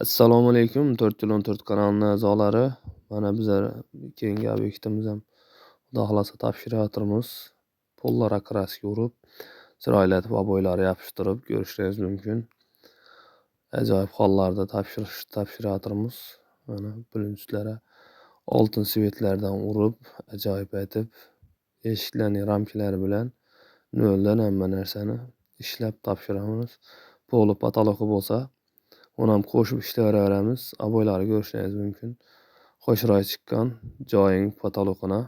Assalomu alaykum. 4 kanalining a'zolari. Mana bizlar keyingi obyektimiz ham Xudo xolasa topshirayotirmiz. Pollar kraska urib, chiroyli etib ob'oylar yopishtirib ko'rishingiz mumkin. Ajoyib hollarda topshirayotirmiz. Mana bulinchilara oltin svetlardan urib, ajoyib etib eshiklarning ramkalari bilan noldan hamma narsani ishlab topshiramiz. Poli pataloqi bo'lsa uni ham qo'shib ishlayveramiz. Ob'oylari ko'rishingiz mumkin. Qo'shroq chiqqan joying pataloqina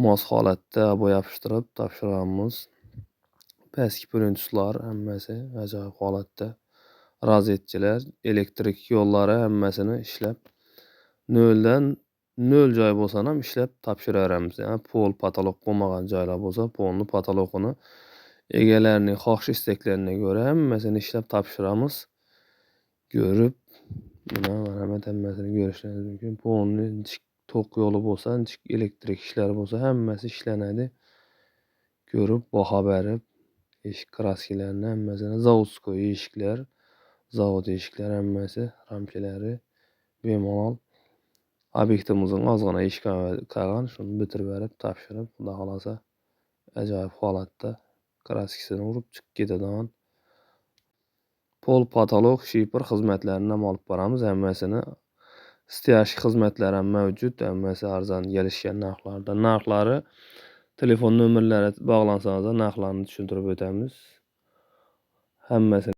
mos holatda ob'oy yopishtirib topshiramiz. Pastki printslar hammasi ajoyib holatda. Rozetchilar, elektrik yo'llari hammasini ishlab noldan nol joy bo'lsa ham ishlab topshiraveramiz. Yani pol pataloq bo'lmagan joylar bo'lsa, polni pataloqini egalarining xohish istaklarine ko'ra hammasini ishlab topshiramiz. Görüp mana hammasini ko'rishingiz mumkin. Polni tok yo'li bo'lsa, elektrik ishlari bo'lsa hammasi ishlanadi. Ko'rib, baho berib, eshik kraskalarini hammasini zavodskoy eshiklar, zavod eshiklar hammasi ramkalari bemalol obyektimizning ozgina eshik qolgan, shuni bitirib berib, topshirib, Xudo xolasa ajoyib holatda kraskasini urib chiqib ketadigan pol pataloq shifr xizmatlarini ham olib boramiz. Hammasini stajik xizmatlari ham mavjud. Hammasi arzon kelishgan narxlarda. Narxlari telefon nomerlari bog'lansangiz narxlarni tushuntirib o'tamiz. Hammasini